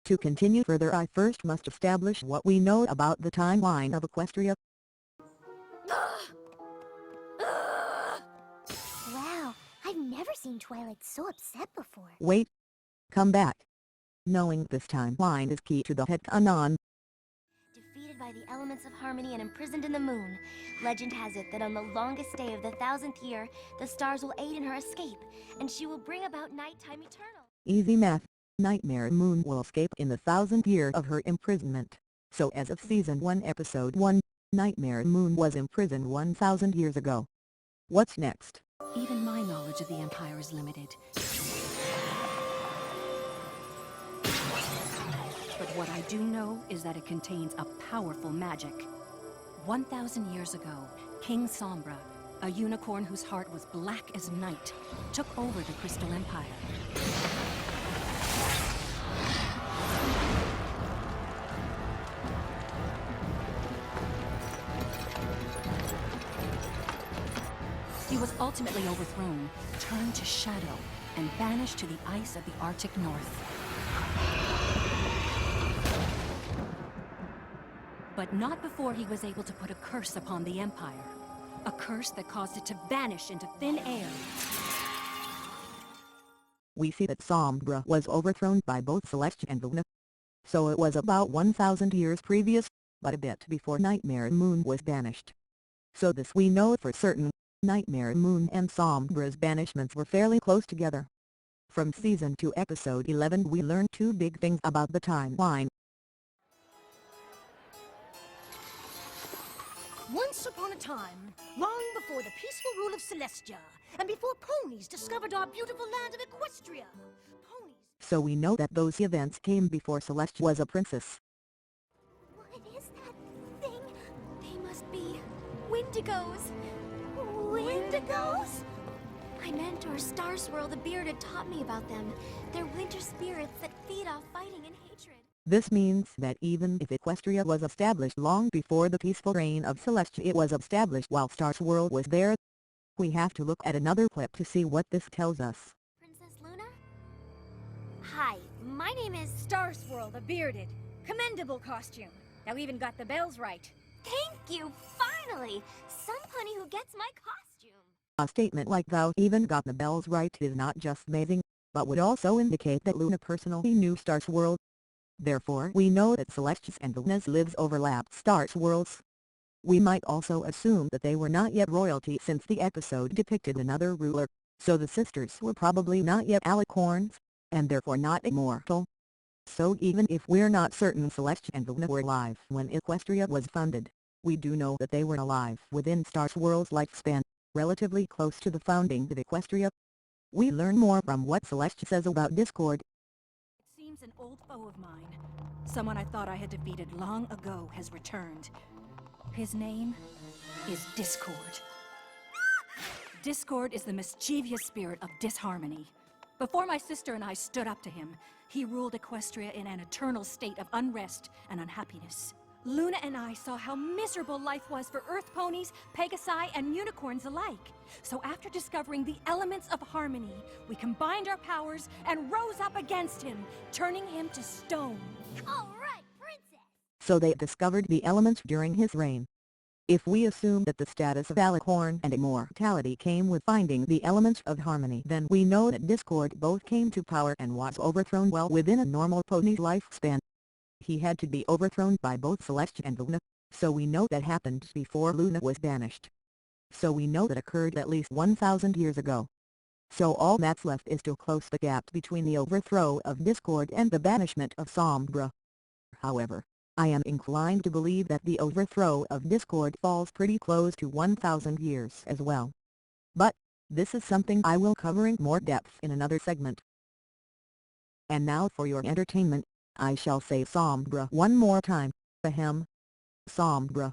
To continue further, I first must establish what we know about the timeline of Equestria. Wow, I've never seen Twilight so upset before. Wait. Come back. Knowing this timeline is key to the Headcanon. Defeated by the elements of harmony and imprisoned in the moon, legend has it that on the longest day of the 1000th year, the stars will aid in her escape, and she will bring about nighttime eternal. Easy math. Nightmare Moon will escape in the 1000th year of her imprisonment. So as of Season 1 Episode 1, Nightmare Moon was imprisoned 1000 years ago. What's next? Even my knowledge of the Empire is limited. But what I do know is that it contains a powerful magic. 1000 years ago, King Sombra, a unicorn whose heart was black as night, took over the Crystal Empire. He was ultimately overthrown, turned to shadow, and banished to the ice of the Arctic North. But not before he was able to put a curse upon the Empire. A curse that caused it to vanish into thin air. We see that Sombra was overthrown by both Celestia and Luna. So it was about 1000 years previous, but a bit before Nightmare Moon was banished. So this we know for certain. Nightmare Moon and Sombra's banishments were fairly close together. From Season 2 Episode 11 we learned two big things about the timeline. Once upon a time, long before the peaceful rule of Celestia, and before ponies discovered our beautiful land of Equestria. So we know that those events came before Celestia was a princess. What is that thing? They must be Wendigos. Wendigos? I meant our Star Swirl the Bearded taught me about them. They're winter spirits that feed off fighting and hatred. This means that even if Equestria was established long before the peaceful reign of Celestia, it was established while Star Swirl was there. We have to look at another clip to see what this tells us. Princess Luna? Hi, my name is... Star Swirl the Bearded. Commendable costume. Now even got the bells right. Thank you, finally! Some pony who gets my costume. A statement like "thou even got the bells right" is not just amazing, but would also indicate that Luna personally knew Star Swirl. Therefore we know that Celestia's and Luna's lives overlapped Star Swirl's. We might also assume that they were not yet royalty since the episode depicted another ruler, so the sisters were probably not yet alicorns, and therefore not immortal. So even if we're not certain Celestia and Luna were alive when Equestria was founded, we do know that they were alive within Star Swirl's lifespan, relatively close to the founding of Equestria. We learn more from what Celestia says about Discord. It seems an old foe of mine, someone I thought I had defeated long ago, has returned. His name is Discord. Discord is the mischievous spirit of disharmony. Before my sister and I stood up to him, he ruled Equestria in an eternal state of unrest and unhappiness. Luna and I saw how miserable life was for Earth ponies, Pegasi, and unicorns alike. So after discovering the elements of harmony, we combined our powers and rose up against him, turning him to stone. All right, princess! So they discovered the elements during his reign. If we assume that the status of alicorn and immortality came with finding the elements of harmony, then we know that Discord both came to power and was overthrown well within a normal pony's lifespan. He had to be overthrown by both Celestia and Luna, so we know that happened before Luna was banished. So we know that occurred at least 1000 years ago. So all that's left is to close the gap between the overthrow of Discord and the banishment of Sombra. However, I am inclined to believe that the overthrow of Discord falls pretty close to 1000 years as well. But, this is something I will cover in more depth in another segment. And now for your entertainment, I shall say Sombra one more time. Ahem. Sombra.